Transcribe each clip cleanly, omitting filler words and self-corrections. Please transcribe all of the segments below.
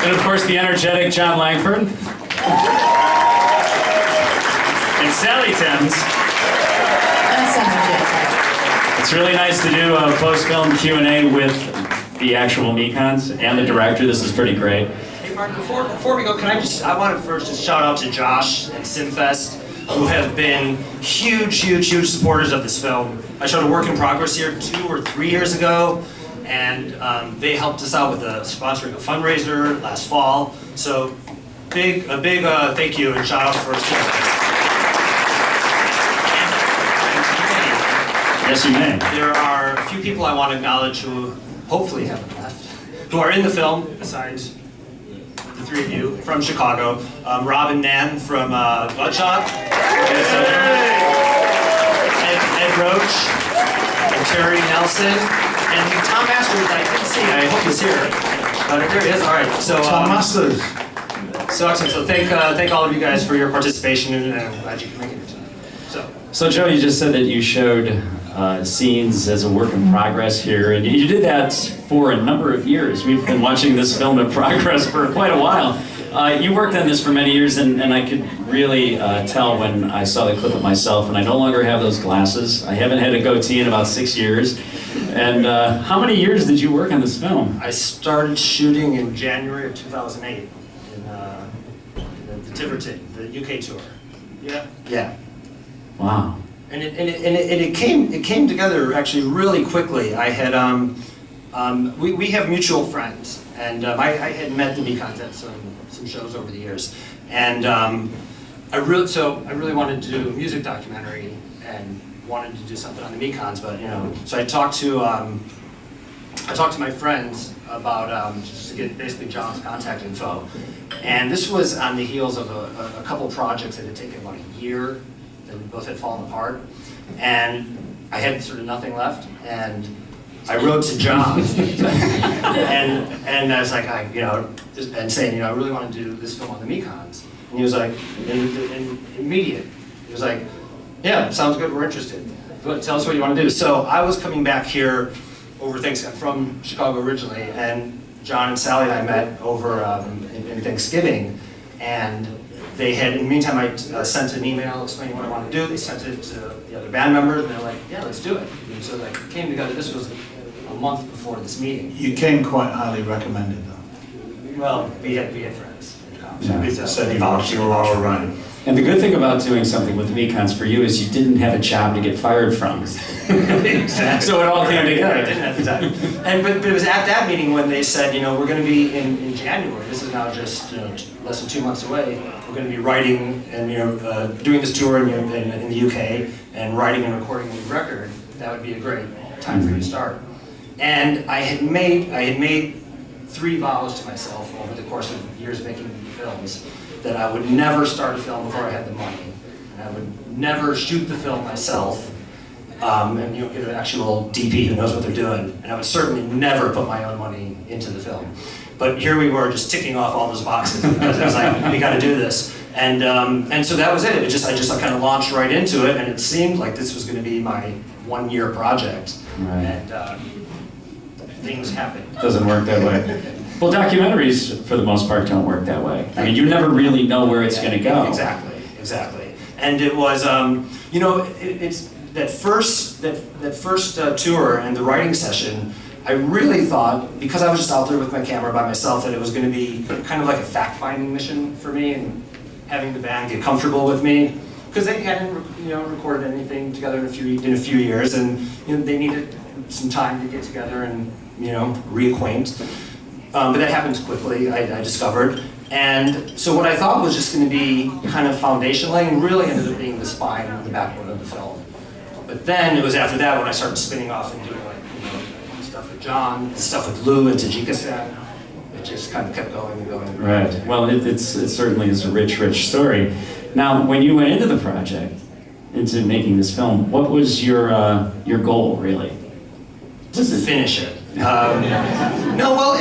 And of course, the energetic John Langford. And Sally Thames. That's energetic. It's really nice to do a post-film Q&A with the actual Mekons and the director. This is pretty great. Hey Mark, before we go, I want to first just shout out to Josh and Simfest, who have been huge supporters of this film. I showed a work in progress here 2 or 3 years ago, and they helped us out with sponsoring a fundraiser last fall. So a big thank you and shout out for Simfest. Yes, you may. There are a few people I want to acknowledge who hopefully haven't left, who are in the film, besides the 3 of you from Chicago. Robin Nan from Bloodshot, Ed Roach, and Terry Nelson, and Tom Masters. I didn't see, I hope he's here, but there he is. All right, so Tom Masters. So excellent. So thank all of you guys for your participation, and I'm glad you could make it tonight. So Joe, you just said that you showed scenes as a work in progress here, and you did that for a number of years. We've been watching this film in progress for quite a while. You worked on this for many years, and I could really tell when I saw the clip of myself, and I no longer have those glasses. I haven't had a goatee in about 6 years. And how many years did you work on this film? I started shooting in January of 2008 in the Tiverton, the UK tour. Yeah. Yeah. Wow. And it came together actually really quickly. I had we have mutual friends, and I had met the Mekons at some shows over the years, and I really wanted to do a music documentary and wanted to do something on the Mekons, but so I talked to my friends about just to get basically John's contact info, and this was on the heels of a couple projects that had taken about a year. And both had fallen apart, and I had sort of nothing left, and I wrote to John, and I was like, and saying, I really want to do this film on the Mekons, and he was like, immediate. He was like, yeah, sounds good, we're interested. Tell us what you want to do. So I was coming back here over Thanksgiving, from Chicago originally, and John and Sally and I met over in Thanksgiving, and they had, in the meantime, I sent an email explaining what I wanted to do. They sent it to the other band members, and they're like, yeah, let's do it. And so it came together. This was a month before this meeting. You came quite highly recommended, though. Well, we had friends. Yeah. So you were all right. And the good thing about doing something with the Mekons for you is you didn't have a job to get fired from. Exactly. So it all came together. I didn't at the time. But it was at that meeting when they said, we're going to be in January. This is now just less than 2 months away. We're going to be writing and doing this tour in the UK and writing and recording a new record. That would be a great time for you to start. And I had made 3 vows to myself over the course of years making films that I would never start a film before I had the money, and I would never shoot the film myself, and get an actual DP who knows what they're doing, and I would certainly never put my own money into the film. But here we were, just ticking off all those boxes because I was like, we got to do this, and so that was it. I just kind of launched right into it, and it seemed like this was going to be my 1-year project, Right. and things happened. Doesn't work that way. Well, documentaries, for the most part, don't work that way. I mean, you never really know where it's going to go. Exactly. And it was, it's that first tour and the writing session. I really thought, because I was just out there with my camera by myself, that it was going to be kind of like a fact-finding mission for me, and having the band get comfortable with me, because they hadn't, recorded anything together in a few years, and they needed some time to get together and reacquaint. But that happened quickly, I discovered. And so what I thought was just going to be kind of foundation laying really ended up being the spine and the backbone of the film. But then it was after that when I started spinning off and doing stuff with John, stuff with Lou and Tajikistan. It just kind of kept going and going. Right. Well, it certainly is a rich story. Now, when you went into the project, into making this film, what was your goal, really? To finish it. No, well,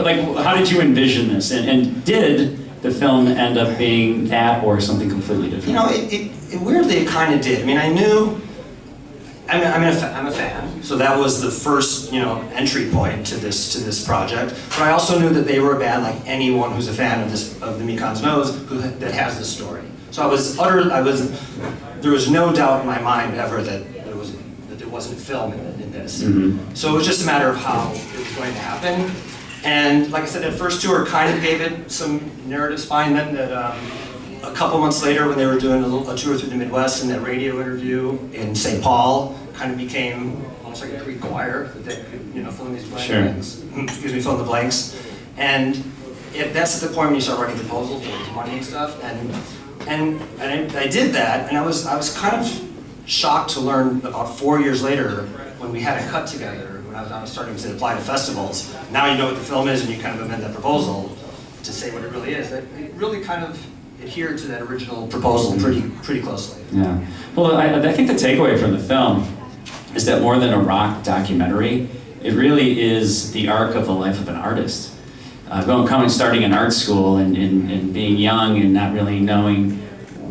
like, how did you envision this? And did the film end up being that or something completely different? It weirdly, it kind of did. I mean, I knew I'm a fan, so that was the first, entry point to this project. But I also knew that they were a band like anyone who's a fan of the Mekons knows that has this story. So there was no doubt in my mind ever that there wasn't film in this. Mm-hmm. So it was just a matter of how it was going to happen. And like I said, that first tour kind of gave it some narrative spine. Then that a couple months later, when they were doing a tour through the Midwest, and that radio interview in St. Paul kind of became almost like a Greek choir that they could, fill in these blanks. Sure. Fill in the blanks. And that's at the point when you start writing proposals with money and stuff. And I did that, and I was kind of shocked to learn about 4 years later when we had a cut together. When I was starting to apply to festivals. Now you know what the film is, and you kind of amend that proposal to say what it really is. That it really kind of adhered to that original proposal pretty closely. Yeah. Well, I think the takeaway from the film is that more than a rock documentary, it really is the arc of the life of an artist. Starting in art school and being young and not really knowing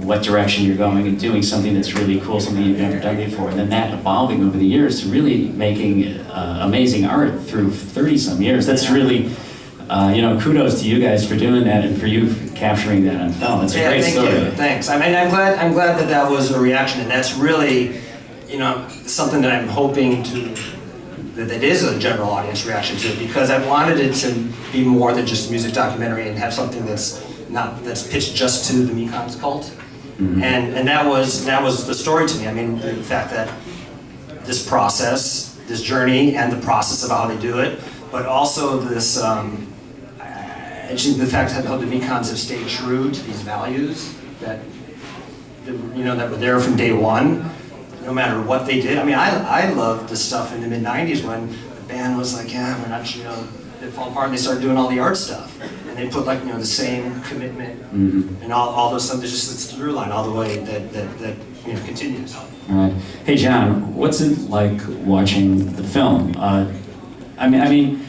what direction you're going and doing something that's really cool, something you've never done before, and then that evolving over the years to really making amazing art through 30-some years. That's really, kudos to you guys for doing that and for you capturing that on film. It's a great story. Thank you. Thanks. I'm glad that was a reaction, and that's really, something that I'm hoping that is a general audience reaction to, because I wanted it to be more than just a music documentary and have something that's pitched just to the Mekons cult. Mm-hmm. And that was the story to me. I mean, the fact that this process, this journey, and the process of how they do it, but also this, actually the fact that how the Mekons have stayed true to these values that were there from day one, no matter what they did. I mean, I loved the stuff in the mid-90s when the band was like, yeah, we're not, they fall apart, and they started doing all the art stuff. And they put the same commitment and all those stuff. There's just this through line all the way that continues. All right. Hey, John, what's it like watching the film? I mean,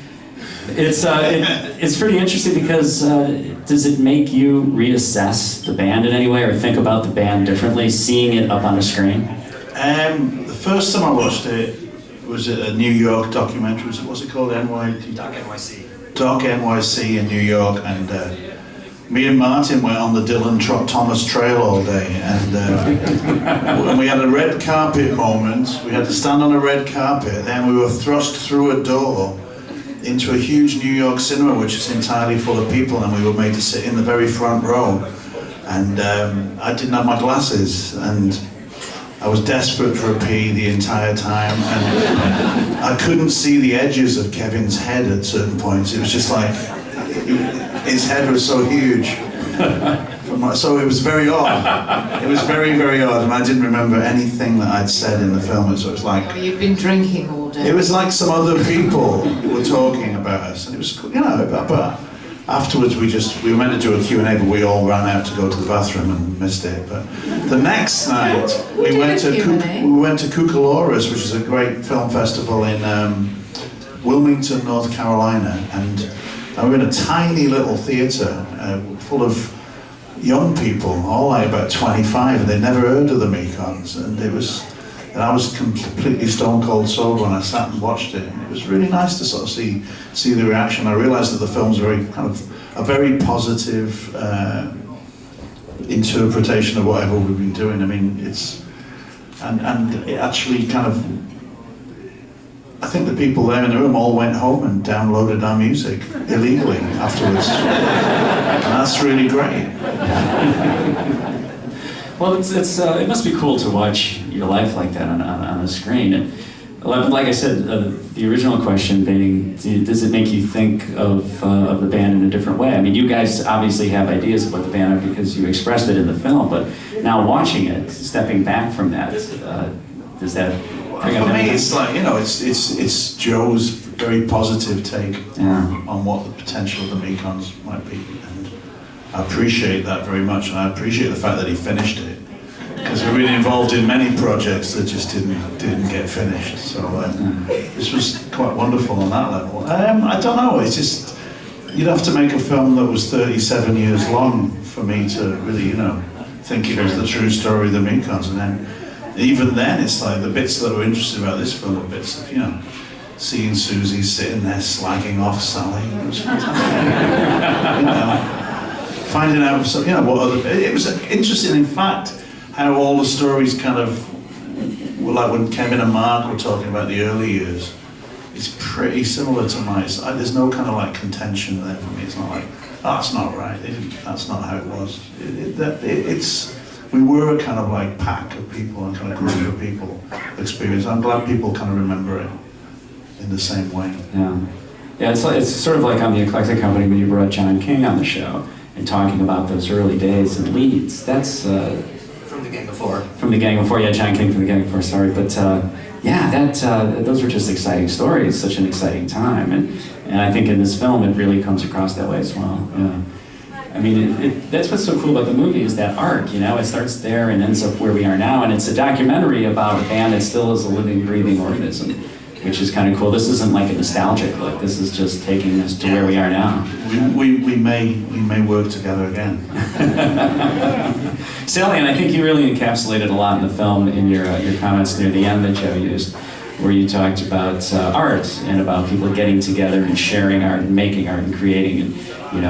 it's pretty interesting because does it make you reassess the band in any way or think about the band differently, seeing it up on a screen? The first time I watched it was a New York documentary. What's it called? Doc NYC. Doc NYC in New York, and me and Martin went on the Dylan Thomas Trail all day, and we had a red carpet moment. We had to stand on a red carpet, then we were thrust through a door into a huge New York cinema, which is entirely full of people, and we were made to sit in the very front row. And I didn't have my glasses, and I was desperate for a pee the entire time, and I couldn't see the edges of Kevin's head at certain points. It was just like, his head was so huge. So it was very odd. It was very, very odd, and I didn't remember anything that I'd said in the film. So it was like... Oh, you've been drinking all day. It was like some other people were talking about us, and it was, but afterwards we were meant to do a Q&A, but we all ran out to go to the bathroom and missed it. But the next night we went to Cucaloras, which is a great film festival in Wilmington, North Carolina, and we were in a tiny little theatre full of young people, all like about 25, and they'd never heard of the Mekons, and I was completely stone cold sober when I sat and watched it. And it was really nice to sort of see the reaction. I realised that the film's a very positive interpretation of whatever we've been doing. I mean, and it actually kind of, I think the people there in the room all went home and downloaded our music illegally afterwards. And that's really great. Well, it must be cool to watch your life like that on a screen. And, like I said, the original question being, does it make you think of the band in a different way? I mean, you guys obviously have ideas about the band because you expressed it in the film, but now watching it, stepping back from that, does that bring up for me, anything? it's like, it's Joe's very positive take on what the potential of the Mekons might be. And I appreciate that very much, and I appreciate the fact that he finished it. Because we've been involved in many projects that just didn't get finished. So this was quite wonderful on that level. I don't know, it's just, you'd have to make a film that was 37 years long for me to really, think it was the true story of the Mekons. And then even then, it's like the bits that were interesting about this film were bits of, seeing Susie sitting there slagging off Sally. It was fantastic. Finding out what other. It was interesting, in fact, how all the stories kind of were like when Kevin and Mark were talking about the early years. It's pretty similar to mine. There's no kind of like contention there for me. It's not like, oh, that's not right. That's not how it was. We were a kind of like pack of people and kind of group of people experience. I'm glad people kind of remember it in the same way. Yeah. It's sort of like on the Eclectic Company when you brought John King on the show and talking about those early days in Leeds. That's from the Gang of Four. From the Gang of Four, yeah, John King from the Gang of Four. Sorry, but those were just exciting stories. Such an exciting time, and I think in this film it really comes across that way as well. Yeah. I mean, that's what's so cool about the movie is that arc, it starts there and ends up where we are now, and it's a documentary about a band that still is a living, breathing organism, which is kind of cool. This isn't like a nostalgic look, this is just taking us to where we are now. We may work together again. Sally, and I think you really encapsulated a lot in the film in your comments near the end that Joe used, where you talked about art and about people getting together and sharing art and making art and creating, and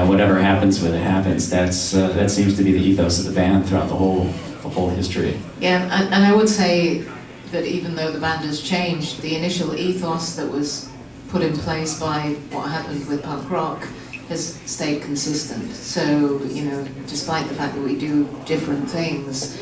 whatever happens with it happens. That seems to be the ethos of the band throughout the whole history. Yeah, and I would say that even though the band has changed, the initial ethos that was put in place by what happened with punk rock has stayed consistent. So, despite the fact that we do different things,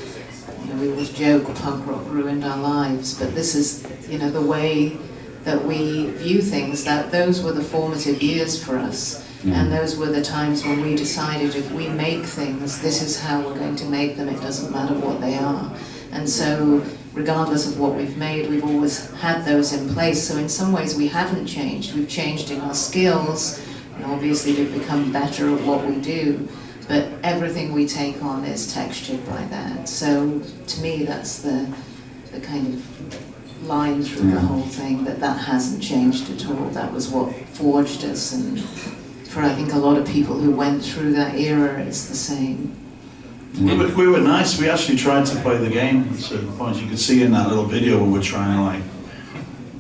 we always joke punk rock ruined our lives, but this is, the way that we view things, that those were the formative years for us. And those were the times when we decided if we make things, this is how we're going to make them, it doesn't matter what they are. And so, regardless of what we've made, we've always had those in place. So in some ways we haven't changed. We've changed in our skills, and obviously we've become better at what we do, but everything we take on is textured by that. So to me that's the kind of line through the whole thing, that hasn't changed at all. That was what forged us, and for I think a lot of people who went through that era, it's the same. We were nice. We actually tried to play the game at certain points. You could see in that little video where we're trying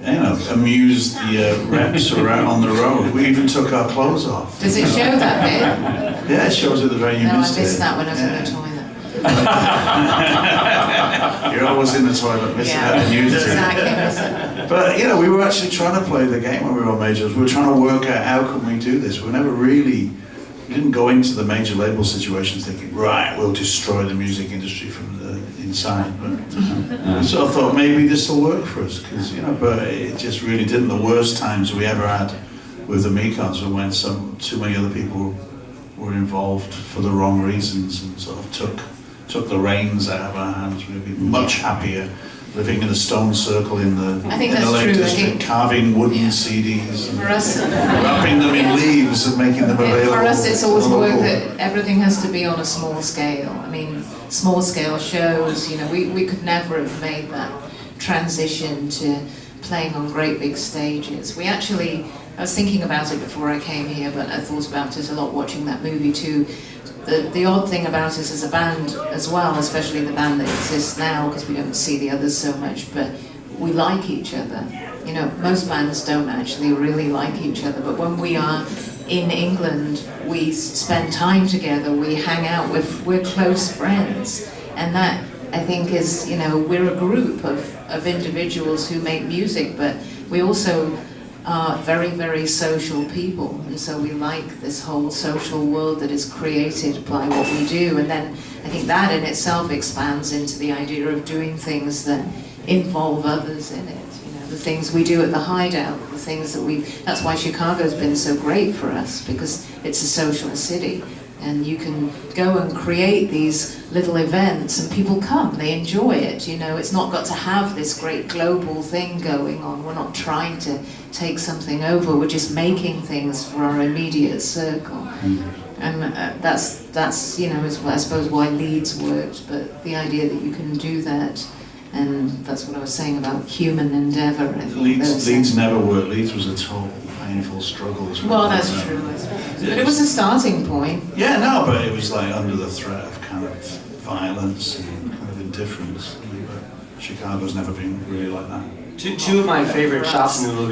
to amuse the reps around on the road. We even took our clothes off. Does it show that bit? Yeah, it shows at the very end. No, I missed that when I was in the toilet. You're always in the toilet missing out the nudity. Exactly. But we were actually trying to play the game when we were on majors. We were trying to work out how can we do this. We never really. We didn't go into the major label situations thinking, right, we'll destroy the music industry from the inside. But we sort of thought maybe this will work for us, because but it just really didn't. The worst times we ever had with the Mekons were when too many other people were involved for the wrong reasons and sort of took the reins out of our hands. We'd be much happier living in a stone circle in the Lake District, carving wooden CDs and for us, wrapping them in leaves and making them available. For us, it's always worked that everything has to be on a small scale. I mean, small scale shows, we could never have made that transition to playing on great big stages. I was thinking about it before I came here, but I thought about it a lot watching that movie too. The odd thing about us as a band as well, especially the band that exists now, because we don't see the others so much, but we like each other. Most bands don't actually really like each other, but when we are in England, we spend time together, we hang out, we're close friends, and that, I think, is, we're a group of individuals who make music, but we also are very, very social people, and so we like this whole social world that is created by what we do, and then I think that in itself expands into the idea of doing things that involve others in it. The things we do at the Hideout, the things that's why Chicago's been so great for us, because it's a social city. And you can go and create these little events and people come, they enjoy it. It's not got to have this great global thing going on. We're not trying to take something over, we're just making things for our immediate circle. And that's is I suppose why Leeds worked, but the idea that you can do that, and that's what I was saying about human endeavour. I think Leeds never worked. Leeds was a total painful struggle. Well, that's true. But it was a starting point. Yeah, no, but it was like under the threat of kind of violence and kind of indifference. Chicago's never been really like that. Two of my favorite shots in the movie.